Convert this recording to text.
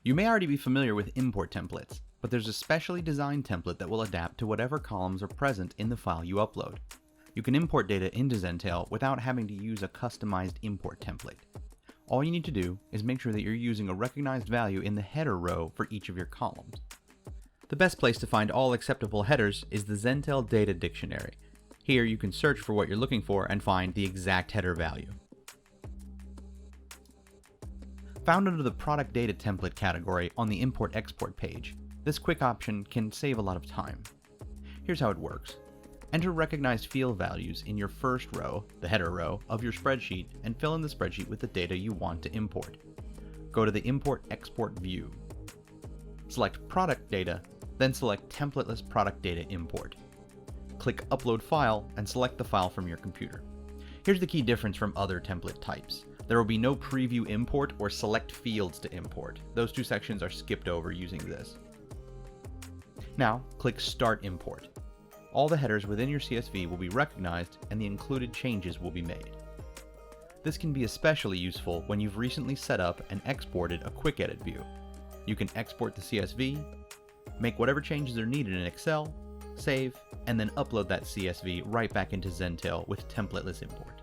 You may already be familiar with import templates, but there's a specially designed template that will adapt to whatever columns are present in the file you upload. You can import data into Zentail without having to use a customized import template. All you need to do is make sure that you're using a recognized value in the header row for each of your columns. The best place to find all acceptable headers is the Zentail Data Dictionary. Here you can search for what you're looking for and find the exact header value. Found under the Product Data Template category on the Import-Export page, this quick option can save a lot of time. Here's how it works. Enter recognized field values in your first row, the header row, of your spreadsheet and fill in the spreadsheet with the data you want to import. Go to the Import-Export view. Select Product Data, then select Templateless Product Data Import. Click Upload File and select the file from your computer. Here's the key difference from other template types. There will be no Preview Import or Select Fields to import. Those two sections are skipped over using this. Now, click Start Import. All the headers within your CSV will be recognized and the included changes will be made. This can be especially useful when you've recently set up and exported a QuickEdit view. You can export the CSV, make whatever changes are needed in Excel, save, and then upload that CSV right back into Zentail with Templateless Import.